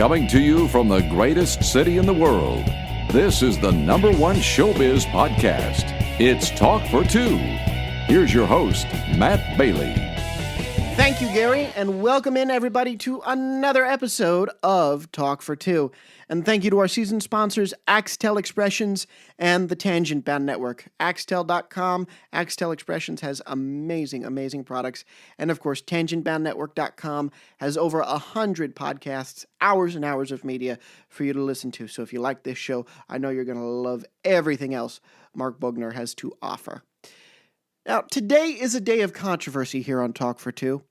Coming to you from the greatest city in the world, this is the #1 showbiz podcast. It's Talk for Two. Here's your host, Matt Bailey. Thank you, Gary, and welcome in, everybody, to another episode of Talk for Two. And thank you to our season sponsors, Axtel Expressions and the Tangent Band Network. Axtel.com. Axtel Expressions has amazing, amazing products. And, of course, TangentBandNetwork.com has over 100 podcasts, hours and hours of media for you to listen to. So if you like this show, I know you're going to love everything else Mark Bogner has to offer. Now, today is a day of controversy here on Talk for Two.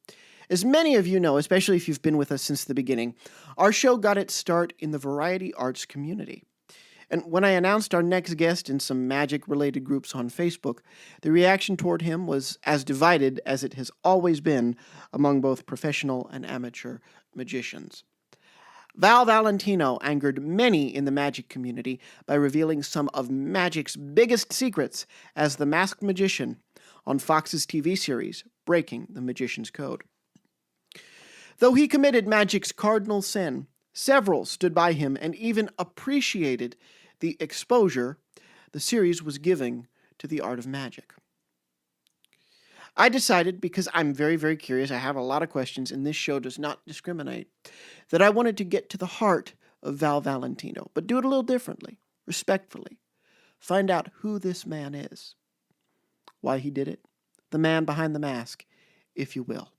As many of you know, especially if you've been with us since the beginning, our show got its start in the variety arts community. And when I announced our next guest in some magic-related groups on Facebook, the reaction toward him was as divided as it has always been among both professional and amateur magicians. Val Valentino angered many in the magic community by revealing some of magic's biggest secrets as the masked magician on Fox's TV series, Breaking the Magician's Code. Though he committed magic's cardinal sin, several stood by him and even appreciated the exposure the series was giving to the art of magic. I decided, because I'm very, very curious, I have a lot of questions, and this show does not discriminate, that I wanted to get to the heart of Val Valentino, but do it a little differently, respectfully. Find out who this man is, why he did it, the man behind the mask, if you will.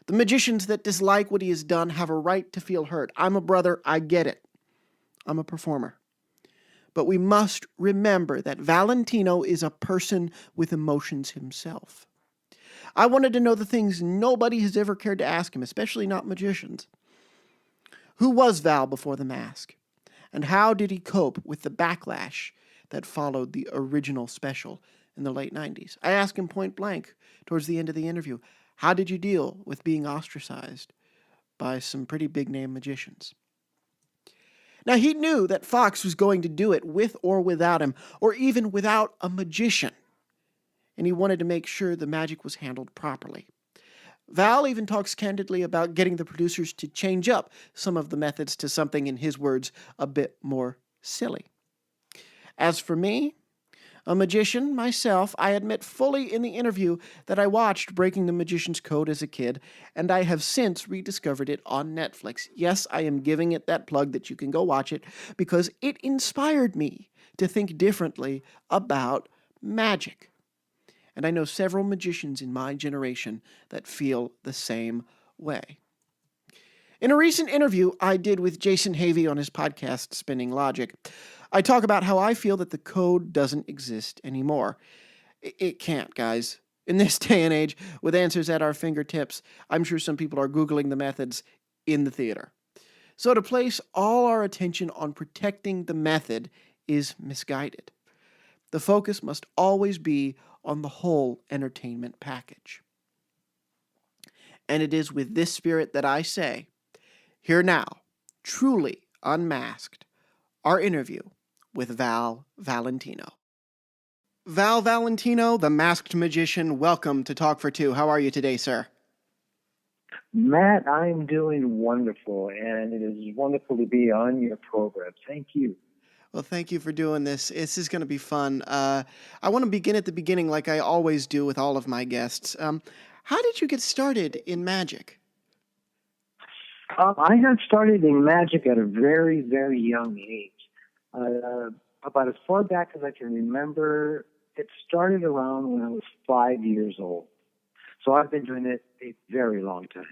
The magicians that dislike what he has done have a right to feel hurt. I'm a brother, I get it. I'm a performer. But we must remember that Valentino is a person with emotions himself. I wanted to know the things nobody has ever cared to ask him, especially not magicians. Who was Val before the mask? And how did he cope with the backlash that followed the original special in the late 90s? I asked him point blank towards the end of the interview, how did you deal with being ostracized by some pretty big-name magicians? Now, he knew that Fox was going to do it with or without him, or even without a magician. And he wanted to make sure the magic was handled properly. Val even talks candidly about getting the producers to change up some of the methods to something, in his words, a bit more silly. As for me, a magician myself, I admit fully in the interview that I watched Breaking the Magician's Code as a kid, and I have since rediscovered it on Netflix. Yes, I am giving it that plug that you can go watch it, because it inspired me to think differently about magic. And I know several magicians in my generation that feel the same way. In a recent interview I did with Jason Havey on his podcast, Spinning Logic, I talk about how I feel that the code doesn't exist anymore. It can't, guys. In this day and age, with answers at our fingertips, I'm sure some people are Googling the methods in the theater. So to place all our attention on protecting the method is misguided. The focus must always be on the whole entertainment package. And it is with this spirit that I say, here now, truly unmasked, our interview with Val Valentino. Val Valentino, the masked magician, welcome to Talk for Two. How are you today, sir? Matt, I'm doing wonderful, and it is wonderful to be on your program. Thank you. Well, thank you for doing this. This is going to be fun. I want to begin at the beginning like I always do with all of my guests. How did you get started in magic? I got started in magic at a very, very young age. About as far back as I can remember, it started around when I was 5 years old. So I've been doing it a very long time.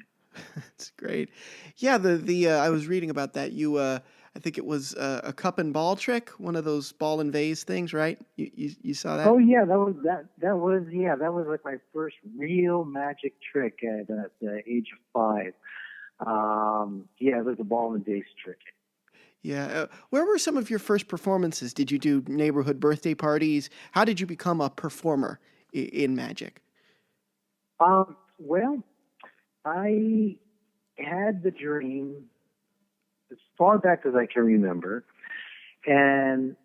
That's great. Yeah, I was reading about that. I think it was a cup and ball trick, one of those ball and vase things, right? You saw that? Oh yeah, that was like my first real magic trick at the age of 5. It was a ball and vase trick. Yeah. Where were some of your first performances? Did you do neighborhood birthday parties? How did you become a performer in magic? Well, I had the dream as far back as I can remember, and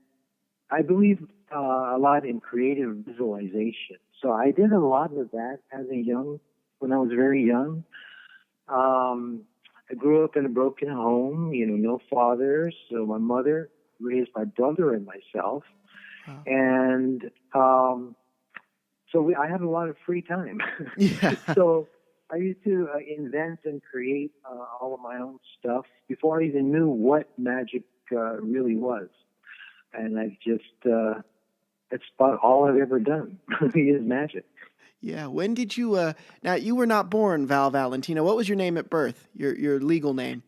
I believe a lot in creative visualization. So I did a lot of that when I was very young. I grew up in a broken home, no father. So my mother raised my brother and myself. Wow. And I had a lot of free time. Yeah. So I used to invent and create all of my own stuff before I even knew what magic really was. And it's about all I've ever done is magic. Yeah. When did you, now you were not born Val Valentino. What was your name at birth? Your legal name?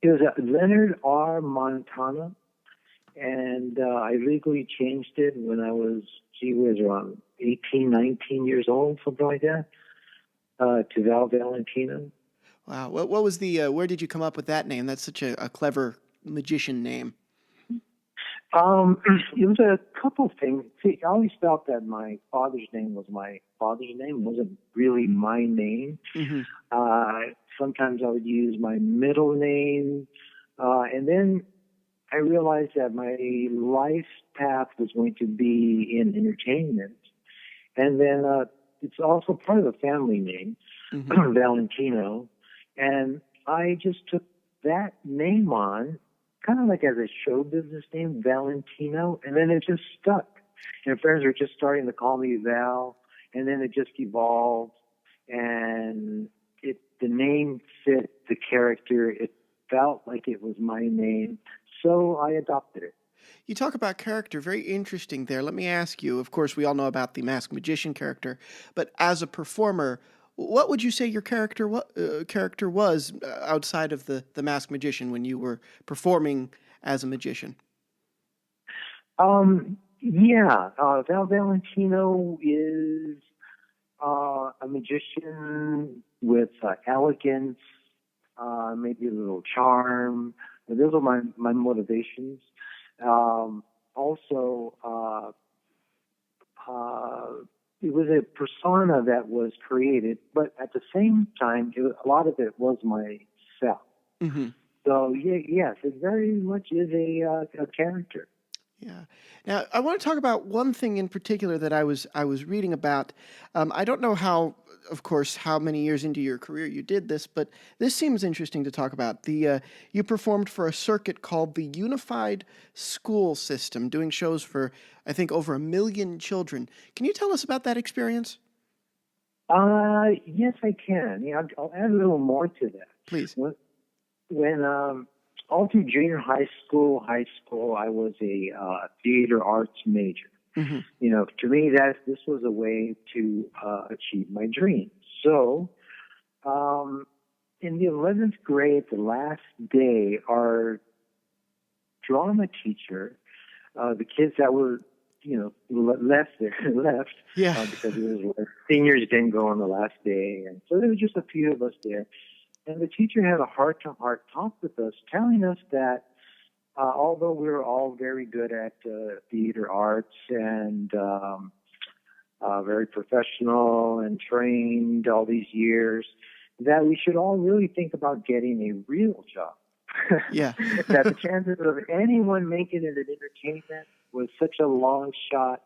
It was Leonard R. Montana. And I legally changed it when I was around 18, 19 years old, something like that, to Val Valentino. Wow. What was the, where did you come up with that name? That's such a clever magician name. It was a couple things. See, I always felt that my father's name was my father's name. It wasn't really my name. Mm-hmm. Sometimes I would use my middle name. And then I realized that my life path was going to be in entertainment. And then it's also part of the family name, mm-hmm. Valentino. And I just took that name on, kind of like as a show business name, Valentino, and then it just stuck. And friends were just starting to call me Val, and then it just evolved, and the name fit the character. It felt like it was my name, so I adopted it. You talk about character, very interesting there. Let me ask you, of course, we all know about the masked magician character, but as a performer, what would you say your character was outside of the masked magician when you were performing as a magician? Val Valentino is a magician with elegance, maybe a little charm. Those are my motivations. It was a persona that was created, but at the same time, a lot of it was myself. Mm-hmm. So, yes, it very much is a character. Yeah. Now, I want to talk about one thing in particular that I was reading about. I don't know how many years into your career you did this, but this seems interesting to talk about. You performed for a circuit called the Unified School System, doing shows for, I think, over 1 million children. Can you tell us about that experience? Yes, I can. I'll add a little more to that. Please. When all through junior high school, I was a theater arts major. Mm-hmm. To me, this was a way to achieve my dreams. So, in the 11th grade, the last day, our drama teacher, the kids that were, left, yeah, because it was seniors didn't go on the last day, and so there was just a few of us there. And the teacher had a heart-to-heart talk with us, telling us that although we were all very good at theater arts and very professional and trained all these years, that we should all really think about getting a real job. Yeah. That the chances of anyone making it in entertainment was such a long shot,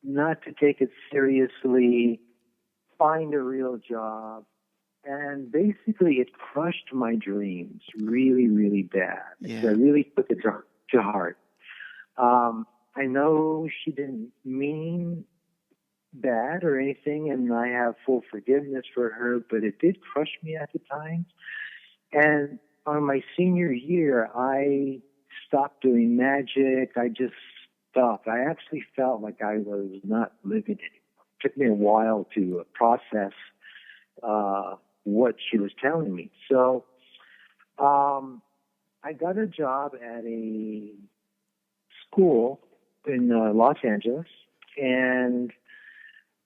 not to take it seriously, find a real job. And basically, it crushed my dreams really, really bad. Yeah. So I really took it to heart. I know she didn't mean bad or anything, and I have full forgiveness for her, but it did crush me at the time. And on my senior year, I stopped doing magic. I just stopped. I actually felt like I was not living anymore. It took me a while to process what she was telling me. So I got a job at a school in Los Angeles, and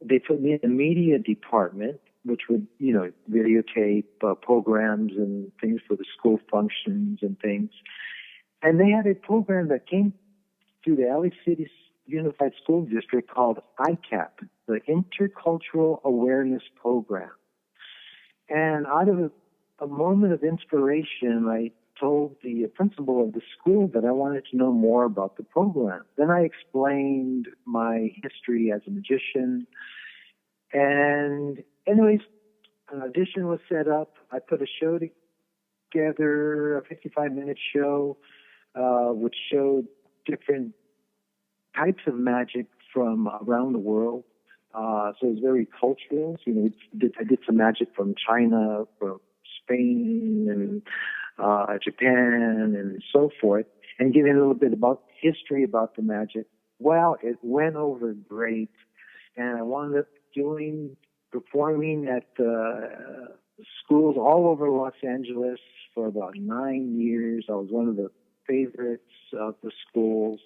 they put me in the media department, which would, videotape programs and things for the school functions and things. And they had a program that came through the LA City Unified School District called ICAP, the Intercultural Awareness Program. And out of a moment of inspiration, I told the principal of the school that I wanted to know more about the program. Then I explained my history as a magician. And anyways, an audition was set up. I put a show together a 55-minute show, which showed different types of magic from around the world. So it was very cultural. So, I did some magic from China, from Spain, and Japan, and so forth, and giving a little bit about history about the magic. Well, it went over great, and I wound up performing at schools all over Los Angeles for about 9 years. I was one of the favorites of the schools,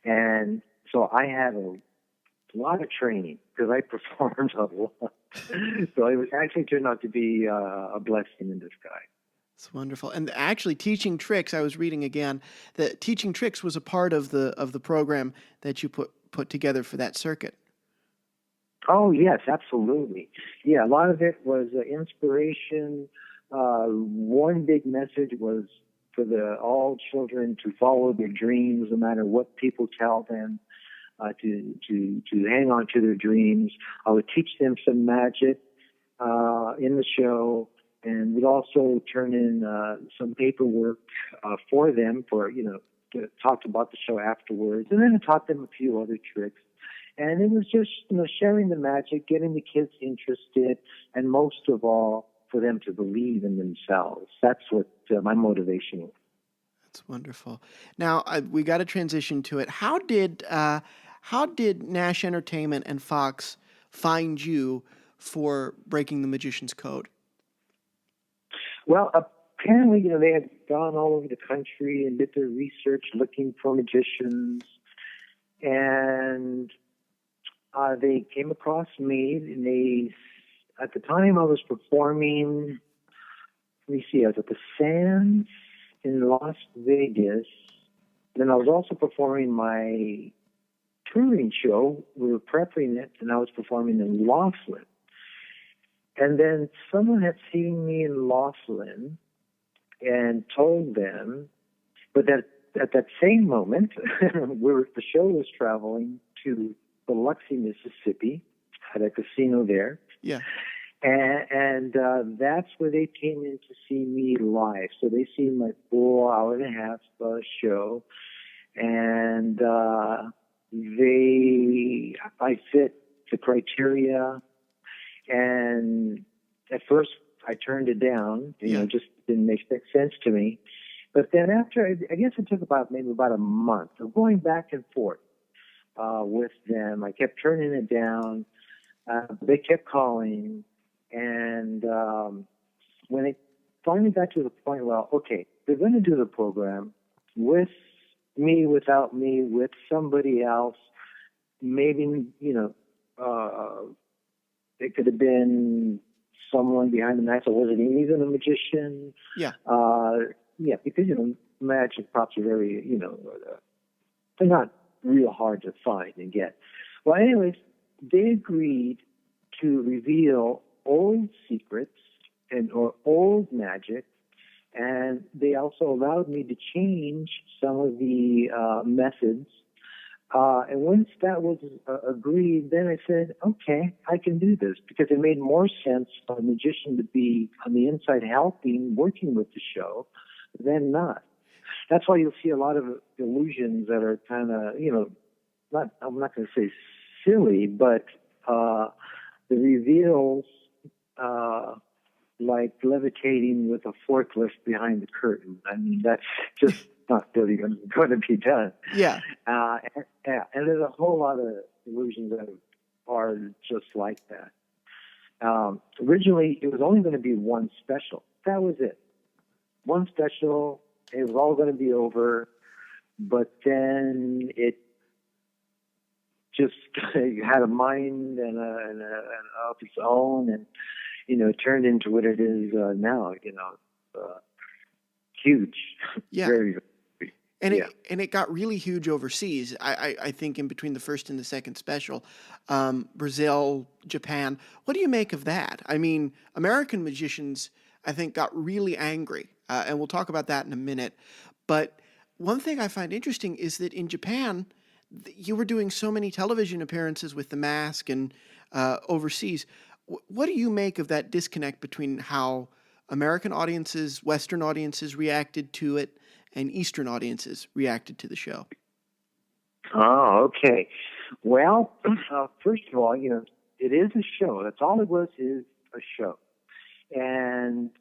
and so I had a lot of training because I performed a lot. So it actually turned out to be a blessing in disguise. It's wonderful. And actually, teaching tricks, I was reading again, that teaching tricks was a part of the program that you put together for that circuit. Oh, yes, absolutely. Yeah, a lot of it was inspiration. One big message was for all children to follow their dreams, no matter what people tell them, to hang on to their dreams. I would teach them some magic in the show, and would also turn in some paperwork for them to talk about the show afterwards. And then I taught them a few other tricks. And it was just, sharing the magic, getting the kids interested, and most of all, for them to believe in themselves. That's what my motivation was. That's wonderful. Now, we got to transition to it. How did Nash Entertainment and Fox find you for Breaking the Magician's Code? Well, apparently, they had gone all over the country and did their research looking for magicians, and they came across me. And at the time, I was performing. I was at the Sands in Las Vegas. Then I was also performing my touring show. We were prepping it, and I was performing in Laughlin. And then someone had seen me in Laughlin and told them, but at that same moment, where the show was traveling to Biloxi, Mississippi, at a casino there. Yeah. And that's where they came in to see me live. So they seen my full hour-and-a-half show, and I fit the criteria. And at first, I turned it down. It just didn't make sense to me. But then after, I guess it took maybe about a month of going back and forth with them. I kept turning it down. They kept calling. And when it finally got to the point, well, okay, they're going to do the program with me, without me, with somebody else. Maybe, it could have been someone behind the mask. I wasn't even a magician. Yeah. Because, magic props are very, they're not real hard to find and get. Well, anyways, they agreed to reveal old secrets or old magic, and they also allowed me to change some of the methods. And once that was agreed, then I said, okay, I can do this, because it made more sense for a magician to be on the inside helping, working with the show, than not. That's why you'll see a lot of illusions that are kind of, I'm not going to say silly, but the reveals, like levitating with a forklift behind the curtain. I mean, that's just not really going to be done. Yeah. And there's a whole lot of illusions that are just like that. Originally, it was only going to be one special. That was it. One special. It was all going to be over. But then it just had a mind and of its own, and it turned into what it is now. Huge. Yeah. Very, very. And it got really huge overseas. I think in between the first and the second special, Brazil, Japan. What do you make of that? I mean, American magicians, I think, got really angry, and we'll talk about that in a minute. But one thing I find interesting is that in Japan, you were doing so many television appearances with The Mask and overseas. What do you make of that disconnect between how American audiences, Western audiences reacted to it, and Eastern audiences reacted to the show? Oh, okay. Well, first of all, it is a show. That's all it was, is a show. And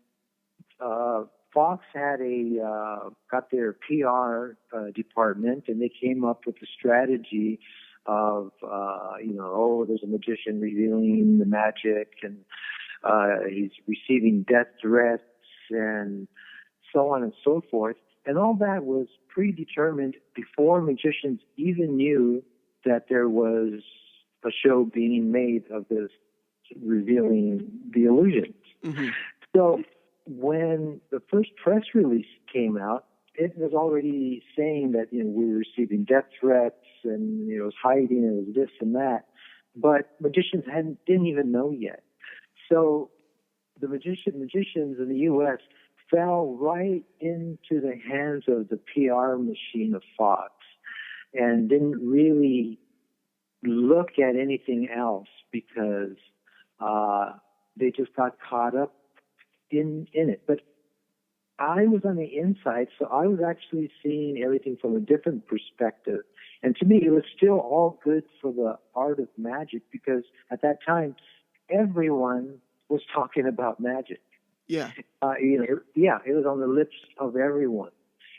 Fox had got their PR department, and they came up with a strategy of, there's a magician revealing the magic, and he's receiving death threats, and so on and so forth. And all that was predetermined before magicians even knew that there was a show being made of this revealing the illusions. Mm-hmm. So when the first press release came out, it was already saying that we were receiving death threats, and it was hiding, it was this and that. But magicians didn't even know yet. So the magicians in the U.S. fell right into the hands of the PR machine of Fox, and didn't really look at anything else, because they just got caught up in it. But I was on the inside, so I was actually seeing everything from a different perspective. And to me, it was still all good for the art of magic, because at that time, everyone was talking about magic. Yeah. It was on the lips of everyone.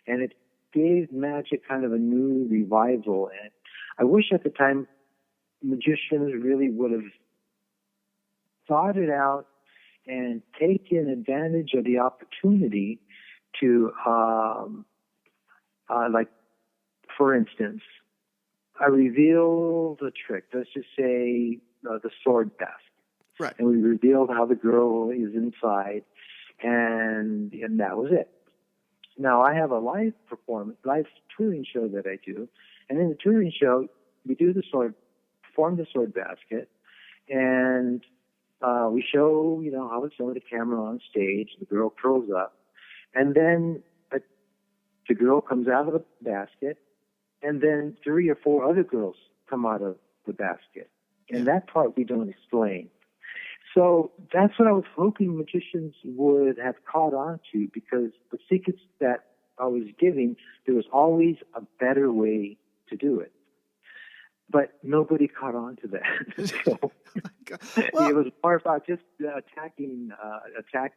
And it gave magic kind of a new revival. And I wish at the time magicians really would have thought it out and taken advantage of the opportunity to, for instance, I revealed a trick. Let's just say the sword basket. Right. And we revealed how the girl is inside, and that was it. Now, I have a live touring show that I do, and in the touring show, we do perform the sword basket, and we show, how it's done with the camera on stage. The girl curls up, and then the girl comes out of the basket, and then 3 or 4 other girls come out of the basket. And that part we don't explain. So that's what I was hoping magicians would have caught on to, because the secrets that I was giving, there was always a better way to do it. But nobody caught on to that. So it was more about just attacking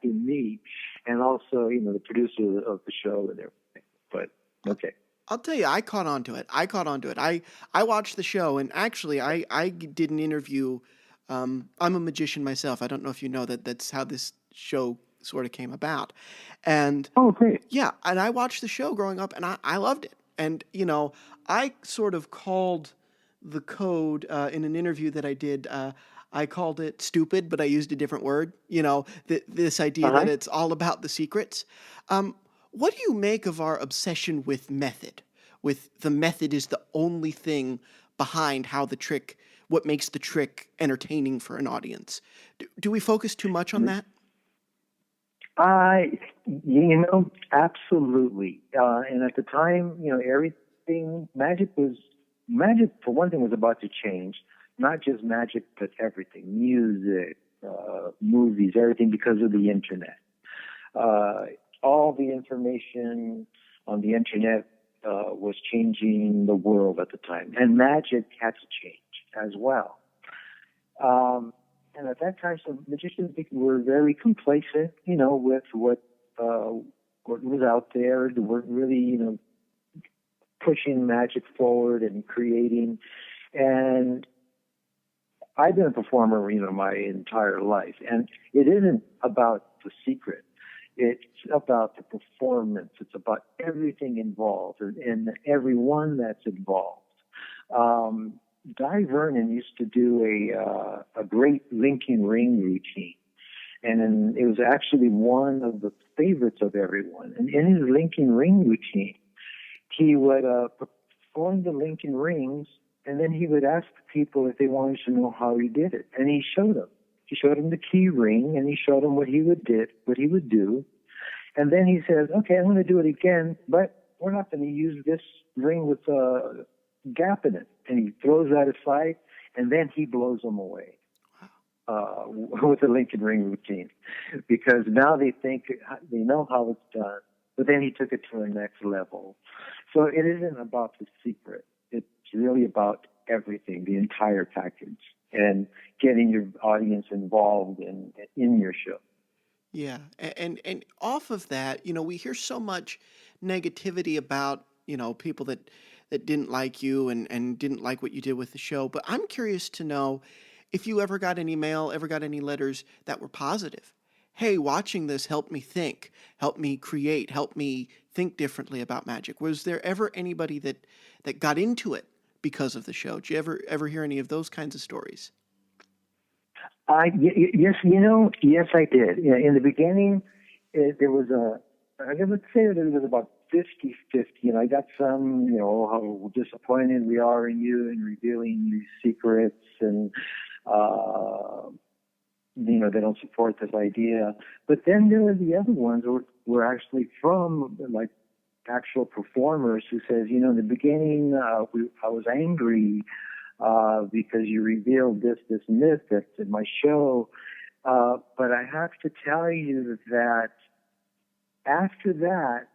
me, and also, the producer of the show and everything. But okay. I'll tell you, I caught on to it. I watched the show, and actually, I did an interview. I'm a magician myself. I don't know if you know that. That's how this show sort of came about. And great. Yeah, and I watched the show growing up, and I loved it. And I sort of called the code in an interview that I did. I called it stupid, but I used a different word. This idea that it's all about the secrets. What do you make of our obsession with method? With the method is the only thing behind what makes the trick entertaining for an audience. Do we focus too much on that? Absolutely. And at the time, everything, magic for one thing was about to change. Not just magic, but everything, music, movies, everything, because of the internet. All the information on the internet was changing the world at the time, and magic had to change as well. And at that time, some magicians were very complacent, with what was out there. They weren't really, pushing magic forward and creating. And I've been a performer, my entire life, and it isn't about the secret. It's about the performance. It's about everything involved and everyone that's involved. Guy Vernon used to do a great linking ring routine, and it was actually one of the favorites of everyone. And in his linking ring routine, he would perform the linking rings, and then he would ask people if they wanted to know how he did it, and he showed them. He showed them the key ring, and he showed them what he would do. And then he says, okay, I'm going to do it again, but we're not going to use this ring with a gap in it. And he throws that aside, and then he blows them away. with the Lincoln Ring routine, because now they know how it's done, but then he took it to the next level. So it isn't about the secret. It's really about everything, the entire package, and getting your audience involved in your show. Yeah, and off of that, we hear so much negativity about, people that didn't like you and didn't like what you did with the show. But I'm curious to know if you ever got any mail, ever got any letters that were positive. Hey, watching this helped me think, helped me create, helped me think differently about magic. Was there ever anybody that got into it because of the show? Did you ever hear any of those kinds of stories? Yes, yes, I did. Yeah, in the beginning, there was I would say that it was about 50-50. I got some, how disappointed we are in you and revealing these secrets, and, they don't support this idea. But then there were the other ones who were actually from, like, actual performers who says, in the beginning, I was angry, because you revealed this, and this, that's in my show. But I have to tell you that after that,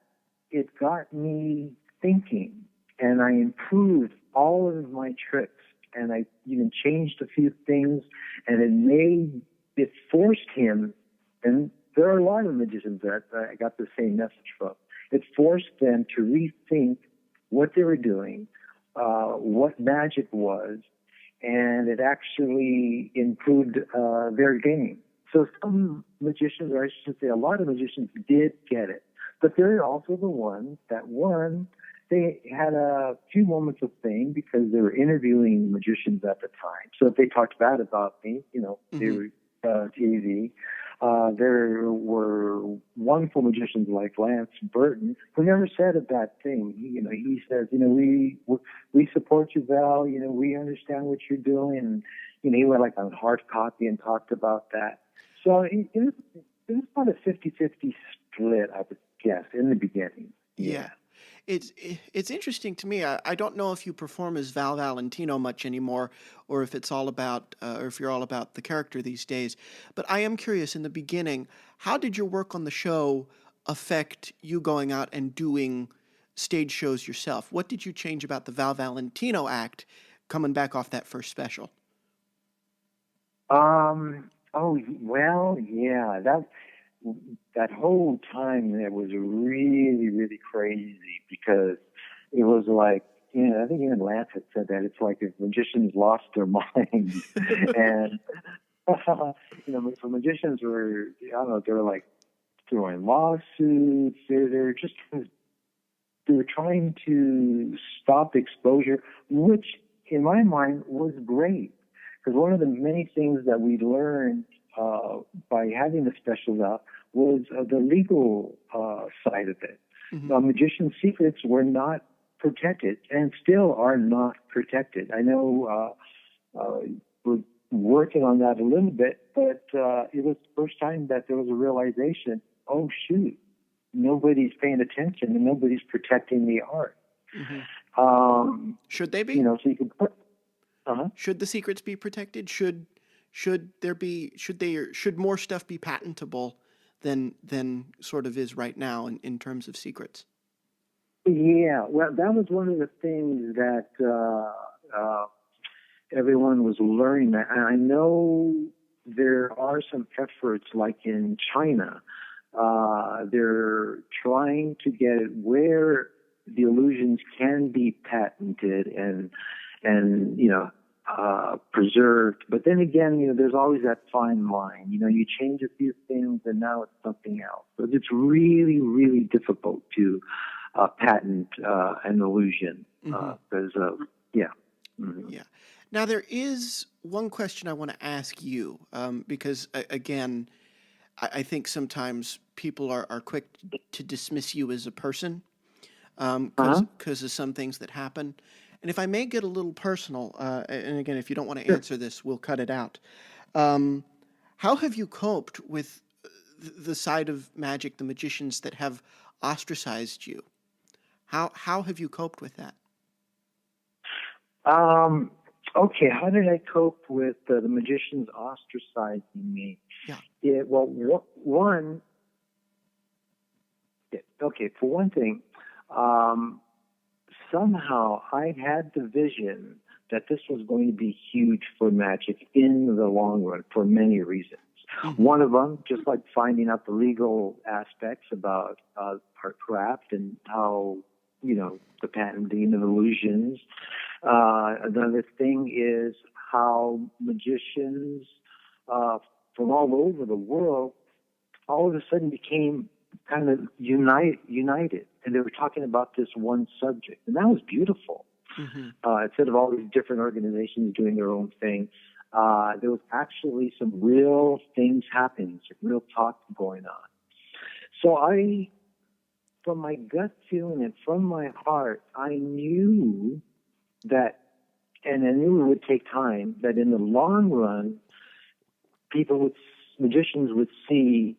it got me thinking, and I improved all of my tricks, and I even changed a few things, and it forced him, and there are a lot of magicians that I got the same message from. It forced them to rethink what they were doing, what magic was, and it actually improved their game. So some magicians, or I should say a lot of magicians, did get it. But there are also the ones that, they had a few moments of fame because they were interviewing magicians at the time. So if they talked bad about me, they were TV. There were wonderful magicians like Lance Burton who never said a bad thing. He says, we support you, Val. We understand what you're doing. And, he went like on hard copy and talked about that. So it was about a 50-50 split, I would guess, in the beginning. Yeah. It's interesting to me. I don't know if you perform as Val Valentino much anymore, or if it's all about, or if you're all about the character these days. But I am curious. In the beginning, how did your work on the show affect you going out and doing stage shows yourself? What did you change about the Val Valentino act coming back off that first special? Oh well, yeah. That whole time it was really, really crazy, because it was like, I think even Lance had said that it's like if magicians lost their minds. And, so magicians were, I don't know, they were like throwing lawsuits. They were trying to stop exposure, which in my mind was great. Because one of the many things that we learned by having the specials out was the legal side of it. Mm-hmm. Magicians' secrets were not protected, and still are not protected. I know we're working on that a little bit, but it was the first time that there was a realization, oh shoot, nobody's paying attention and nobody's protecting the art. Mm-hmm. Should they be? So you can put. Should the secrets be protected? Should more stuff be patentable than sort of is right now in terms of secrets? Yeah, well, that was one of the things that everyone was learning. And I know there are some efforts, like in China, they're trying to get it where the illusions can be patented and preserved. But then again, there's always that fine line. You change a few things and now it's something else. But it's really, really difficult to patent an illusion. Because, yeah. Mm-hmm. Yeah. Now, there is one question I want to ask you, because, again, I think sometimes people are quick to dismiss you as a person because of some things that happen. And if I may get a little personal, and again, if you don't want to answer this, we'll cut it out. How have you coped with the side of magic, the magicians that have ostracized you? How have you coped with that? Okay, how did I cope with the magicians ostracizing me? Yeah. Well, one. Okay, for one thing, somehow I had the vision that this was going to be huge for magic in the long run for many reasons. Mm-hmm. One of them, just like finding out the legal aspects about our craft and how, the patenting of illusions. Another thing is how magicians from all over the world all of a sudden became kind of united, and they were talking about this one subject, and that was beautiful. Mm-hmm. Instead of all these different organizations doing their own thing, there was actually some real things happening, some real talk going on. So from my gut feeling and from my heart, I knew that, and I knew it would take time, that in the long run, magicians would see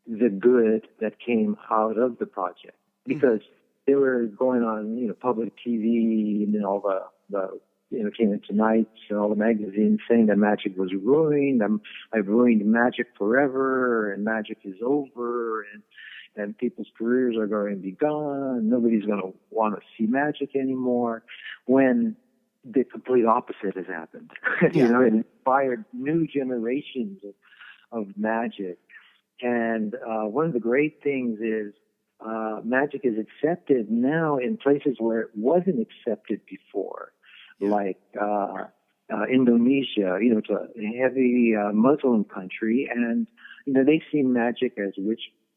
the good that came out of the project, because they were going on, public TV and then all the Entertainment Tonight and all the magazines saying that magic was ruined. I've ruined magic forever, and magic is over, and people's careers are going to be gone. Nobody's going to want to see magic anymore. When the complete opposite has happened, Yeah. It inspired new generations of magic. And one of the great things is magic is accepted now in places where it wasn't accepted before, like Indonesia. It's a heavy Muslim country, and they see magic as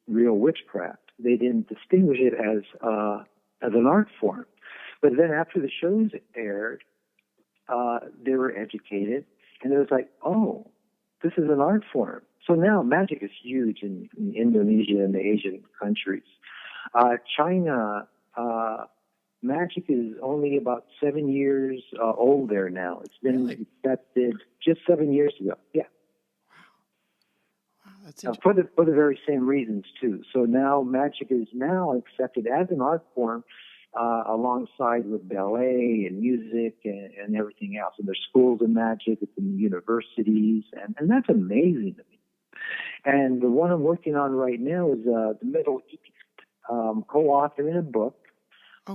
real witchcraft. They didn't distinguish it as an art form. But then after the shows aired, they were educated, and it was like, oh, this is an art form. So now magic is huge in Indonesia and the Asian countries. China, magic is only about 7 years old there now. It's been accepted just 7 years ago. Yeah. Wow, that's for the very same reasons too. So now magic is now accepted as an art form alongside with ballet and music and everything else. And there's schools of magic, it's in universities, and that's amazing to me. And the one I'm working on right now is the Middle East, co-authoring a book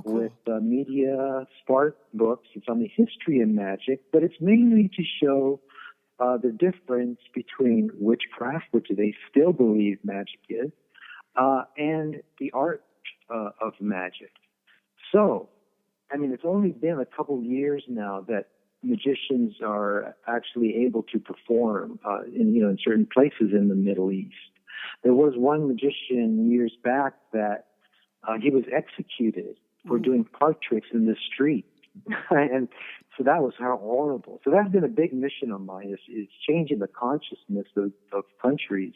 with Media Spark Books. It's on the history of magic, but it's mainly to show the difference between witchcraft, which they still believe magic is, and the art of magic. So, it's only been a couple years now that magicians are actually able to perform in certain places in the Middle East. There was one magician years back that he was executed for doing park tricks in the street. And so that was horrible. So that's been a big mission of mine, is changing the consciousness of countries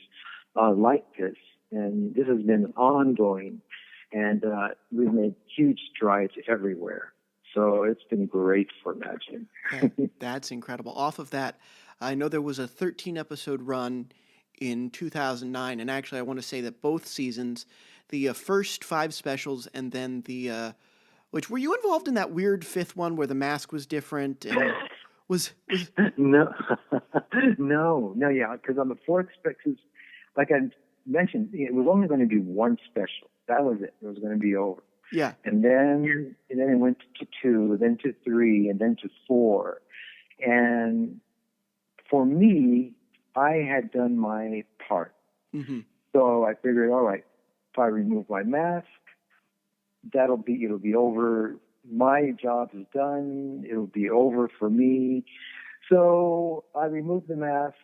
like this. And this has been ongoing, and we've made huge strides everywhere. So it's been great for magic. That's incredible. Off of that, I know there was a 13-episode run in 2009, and actually I want to say that both seasons, the first 5 specials and then the, which, were you involved in that weird 5th one where the mask was different? And was No, yeah, because on the 4th special, like I mentioned, it was only going to be one special. That was it. It was going to be over. Yeah. And then it went to 2, then to 3, and then to 4. And for me, I had done my part. Mm-hmm. So I figured, all right, if I remove my mask, it'll be over. My job is done. It'll be over for me. So I removed the mask.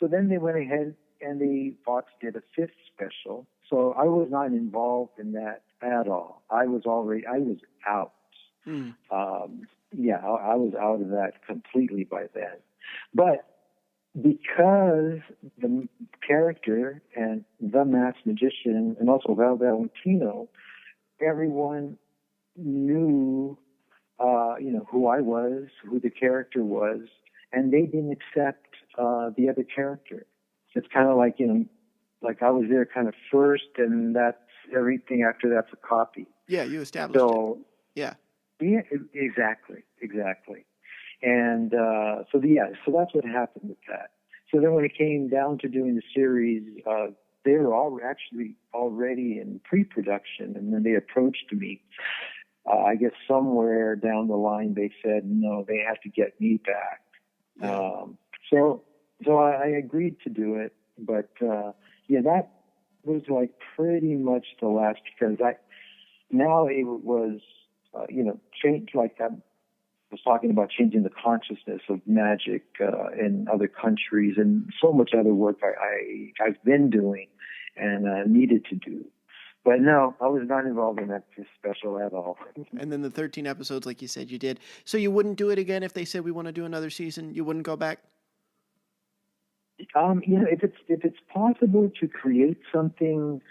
So then they went ahead and the Fox did a 5th special. So I was not involved in that at all. I was out. I was out of that completely by then. But because the character and the masked magician and also Val Valentino, everyone knew, who I was, who the character was, and they didn't accept the other character. It's kind of like, like I was there kind of first, and that's everything after that's a copy. Yeah, you established it. Yeah. Yeah, exactly. And so that's what happened with that. So then when it came down to doing the series, they were all actually already in pre-production, and then they approached me. I guess somewhere down the line they said, no, they have to get me back. So I agreed to do it, but that was like pretty much the last, because now it was changed, like I was talking about changing the consciousness of magic in other countries, and so much other work I've been doing and needed to do. But no, I was not involved in that special at all. And then the 13 episodes, like you said, you did. So you wouldn't do it again if they said we want to do another season? You wouldn't go back? If it's possible to create something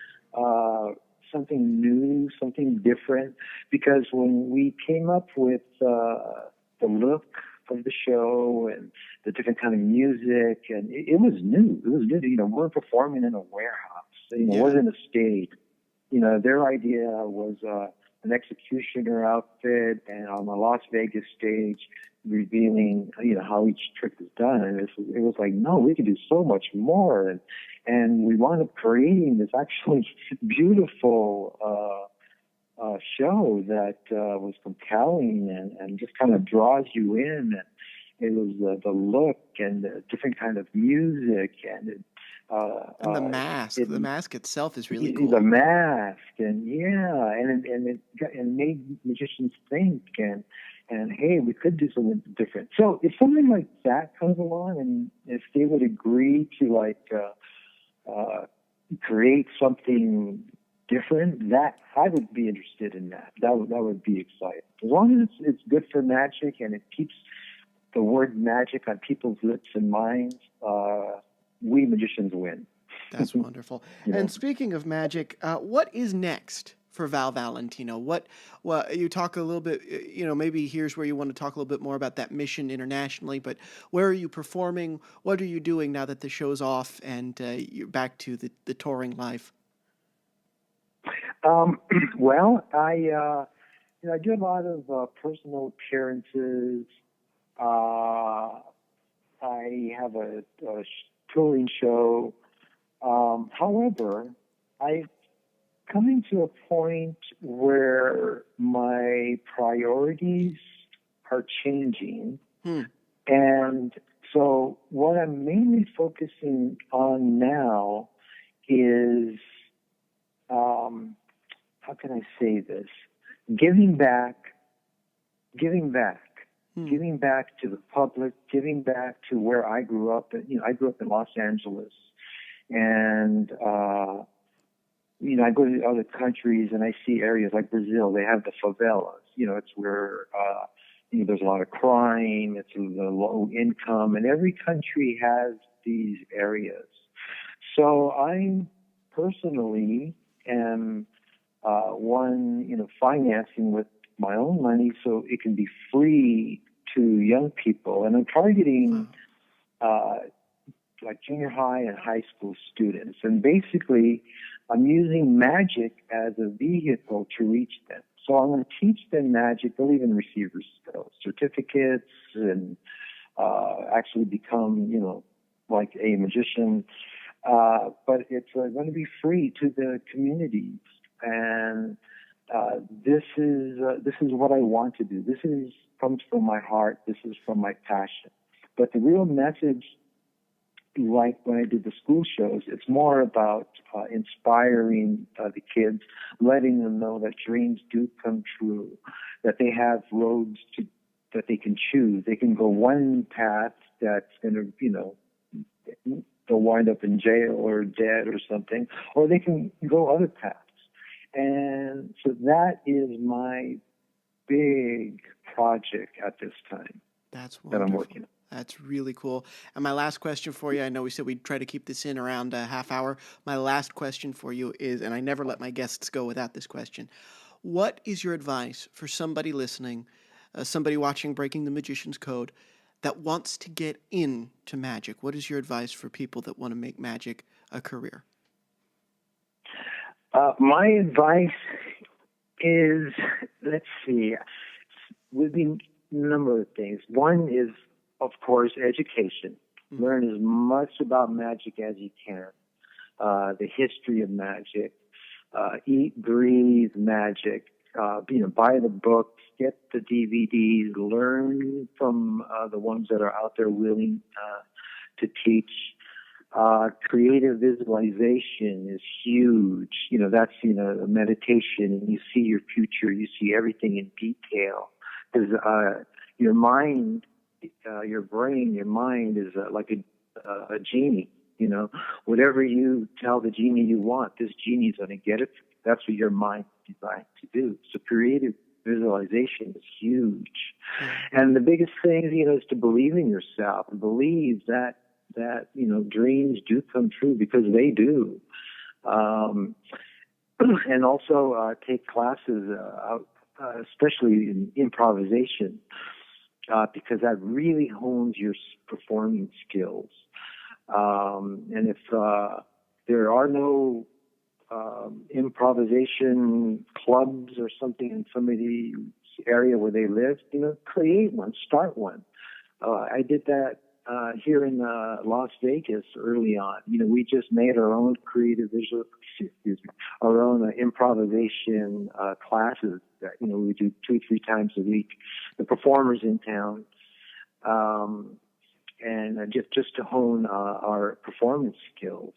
new, something different, because when we came up with the look of the show and the different kind of music, and it was new. It was new. We're performing in a warehouse. It wasn't a stage. Their idea was an executioner outfit and on the Las Vegas stage, revealing, how each trick is done. And it was like, no, we could do so much more. And we wound up creating this actually beautiful show that was compelling and just kind of draws you in. And it was the look and the different kind of music and the mask. The mask itself is really cool. The mask, and it made magicians think, and hey, we could do something different. So if something like that comes along, and if they would agree to create something different, that I would be interested in that. That would be exciting. As long as it's good for magic and it keeps the word magic on people's lips and minds, we magicians win. That's wonderful. And speaking of magic, what is next for Val Valentino? Well, you talk a little bit, maybe here's where you want to talk a little bit more about that mission internationally, but where are you performing? What are you doing now that the show's off and you're back to the touring life? Well, I do a lot of personal appearances. I have a touring show. However, I've coming to a point where my priorities are changing. And so what I'm mainly focusing on now is, how can I say this? Giving back to the public, giving back to where I grew up. I grew up in Los Angeles, and I go to other countries and I see areas like Brazil. They have the favelas. It's where there's a lot of crime. It's the low income, and every country has these areas. So I personally am financing with my own money so it can be free to young people, and I'm targeting like junior high and high school students, and basically I'm using magic as a vehicle to reach them. So I'm going to teach them magic. They'll even receive certificates and actually become like a magician, but it's going to be free to the communities. And this is what I want to do. This comes from my heart. This is from my passion. But the real message, like when I did the school shows, it's more about inspiring the kids, letting them know that dreams do come true, that they have roads that they can choose. They can go one path that's going to, they'll wind up in jail or dead or something, or they can go other paths. And so that is my big project at this time. That's wonderful. That I'm working on. That's really cool. And my last question for you, I know we said we'd try to keep this in around a half hour. My last question for you is, and I never let my guests go without this question, what is your advice for somebody listening, somebody watching Breaking the Magician's Code, that wants to get into magic? What is your advice for people that want to make magic a career? My advice is, let's see, would be number of things. One is, of course, education. Learn as much about magic as you can. The history of magic. Eat, breathe magic. Buy the books, get the DVDs, learn from the ones that are out there willing to teach. Creative visualization is huge. That's, a meditation, and you see your future, you see everything in detail. Because your mind, your brain, your mind is like a genie. Whatever you tell the genie you want, this genie's going to get it. That's what your mind is designed to do. So creative visualization is huge. And the biggest thing, is to believe in yourself and believe that dreams do come true, because they do. And also take classes, especially in improvisation, because that really hones your performing skills. And if there are no improvisation clubs or something in somebody's area where they live, create one, start one. I did that here in Las Vegas early on. We just made our own our own improvisation classes that, we do 2-3 times a week. The performers in town, and just to hone our performance skills.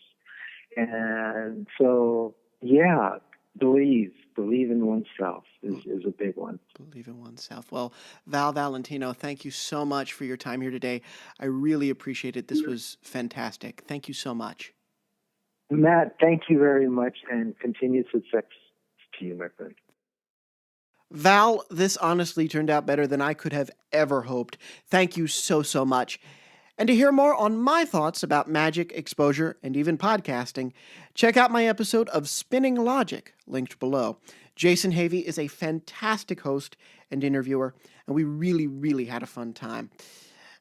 And so, believe in oneself is a big one. Believe in oneself. Well, Val Valentino, thank you so much for your time here today. I really appreciate it. This was fantastic. Thank you so much. Matt, thank you very much, and continued success to you, my friend. Val, this honestly turned out better than I could have ever hoped. Thank you so, so much. And to hear more on my thoughts about magic, exposure, and even podcasting, check out my episode of Spinning Logic, linked below. Jason Havey is a fantastic host and interviewer, and we really, really had a fun time.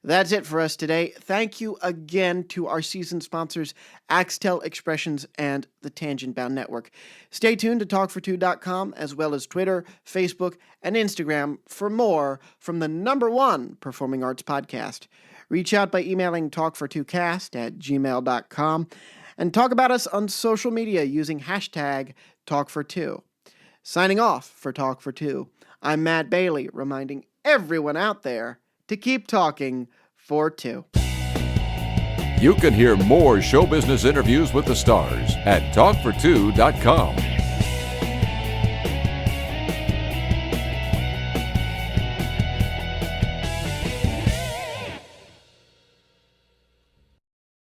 That's it for us today. Thank you again to our season sponsors, Axtel Expressions and the Tangent Bound Network. Stay tuned to talkfor2.com, as well as Twitter, Facebook, and Instagram for more from the #1 performing arts podcast. Reach out by emailing talkfor2cast@gmail.com and talk about us on social media using hashtag talkfor2. Signing off for Talk for Two, I'm Matt Bailey, reminding everyone out there to keep talking for two. You can hear more show business interviews with the stars at talkfor2.com.